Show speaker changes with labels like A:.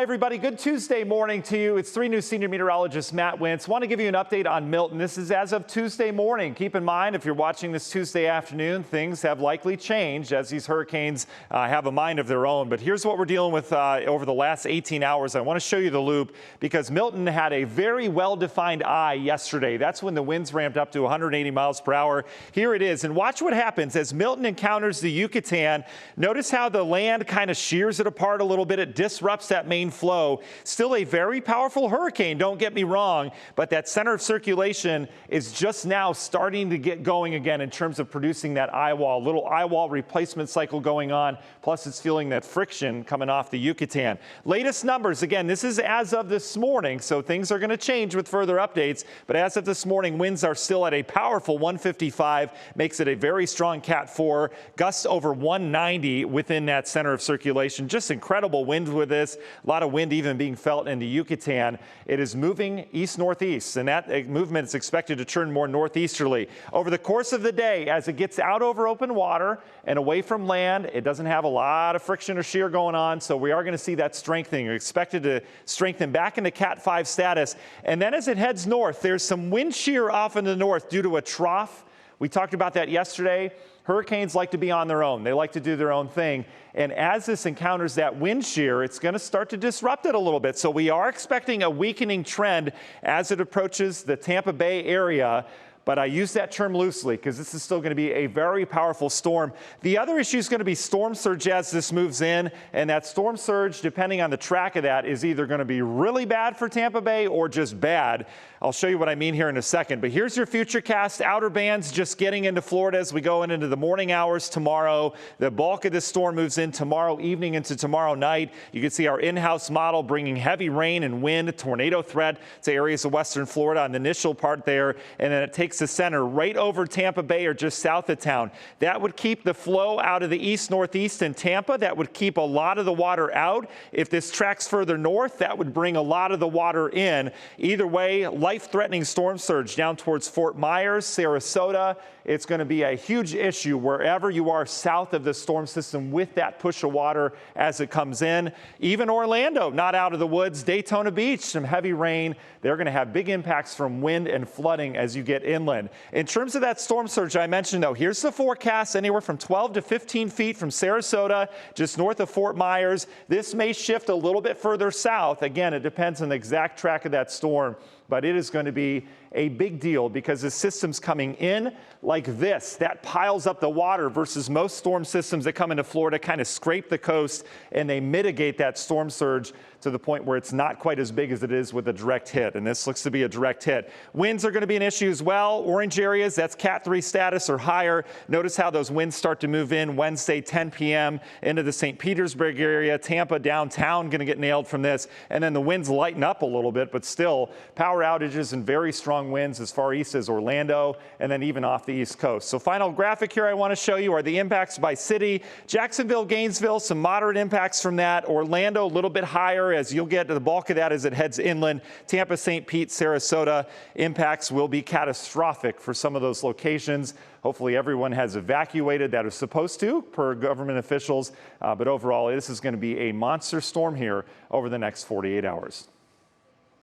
A: Hi everybody, good Tuesday morning to you. It's 3 News senior meteorologist Matt Wintz. Want to give you an update on Milton. This is as of Tuesday morning. Keep in mind, if you're watching this Tuesday afternoon, things have likely changed as these hurricanes have a mind of their own. But here's what we're dealing with over the last 18 hours. I want to show you the loop because Milton had a very well-defined eye yesterday. That's when the winds ramped up to 180 miles per hour. Here it is. And watch what happens as Milton encounters the Yucatan. Notice how the land kind of shears it apart a little bit. It disrupts that main flow. Still a very powerful hurricane, don't get me wrong, but that center of circulation is just now starting to get going again in terms of producing that eye wall, little eye wall replacement cycle going on, plus it's feeling that friction coming off the Yucatan. Latest numbers, again, this is as of this morning, so things are going to change with further updates, but as of this morning, winds are still at a powerful 155, makes it a very strong Cat 4, gusts over 190 within that center of circulation. Just incredible wind with this. A lot of wind even being felt in the Yucatan. It is moving east-northeast, and that movement is expected to turn more northeasterly. Over the course of the day, as it gets out over open water and away from land, it doesn't have a lot of friction or shear going on, so we are going to see that strengthening. We're expected to strengthen back into Cat 5 status. And then as it heads north, there's some wind shear off in the north due to a trough. We talked about that yesterday. Hurricanes like to be on their own. They like to do their own thing. And as this encounters that wind shear, it's going to start to disrupt it a little bit. So we are expecting a weakening trend as it approaches the Tampa Bay area. But I use that term loosely because this is still going to be a very powerful storm. The other issue is going to be storm surge as this moves in. And that storm surge, depending on the track of that, is either going to be really bad for Tampa Bay or just bad. I'll show you what I mean here in a second. But here's your futurecast. Outer bands just getting into Florida as we go into the morning hours tomorrow. The bulk of this storm moves in tomorrow evening into tomorrow night. You can see our in-house model bringing heavy rain and wind, tornado threat to areas of western Florida on the initial part there. And then it takes the center right over Tampa Bay or just south of town. That would keep the flow out of the east-northeast in Tampa. That would keep a lot of the water out. If this tracks further north, that would bring a lot of the water in. Either way, life-threatening storm surge down towards Fort Myers, Sarasota. It's going to be a huge issue wherever you are south of the storm system with that push of water as it comes in. Even Orlando, not out of the woods. Daytona Beach, some heavy rain. They're going to have big impacts from wind and flooding as you get inland. In terms of that storm surge I mentioned, though, here's the forecast, anywhere from 12 to 15 feet from Sarasota, just north of Fort Myers. This may shift a little bit further south. Again, it depends on the exact track of that storm, but it is going to be a big deal because the system's coming in like this. That piles up the water versus most storm systems that come into Florida kind of scrape the coast and they mitigate that storm surge to the point where it's not quite as big as it is with a direct hit. And this looks to be a direct hit. Winds are going to be an issue as well. Orange areas, that's Cat 3 status or higher. Notice how those winds start to move in Wednesday, 10 p.m. into the St. Petersburg area. Tampa downtown going to get nailed from this. And then the winds lighten up a little bit, but still power outages and very strong winds as far east as Orlando and then even off the East Coast. So final graphic here I want to show you are the impacts by city. Jacksonville, Gainesville, some moderate impacts from that. Orlando, a little bit higher as you'll get to the bulk of that as it heads inland. Tampa, St. Pete, Sarasota, impacts will be catastrophic for some of those locations. Hopefully everyone has evacuated that is supposed to per government officials. But overall, this is going to be a monster storm here over the next 48 hours.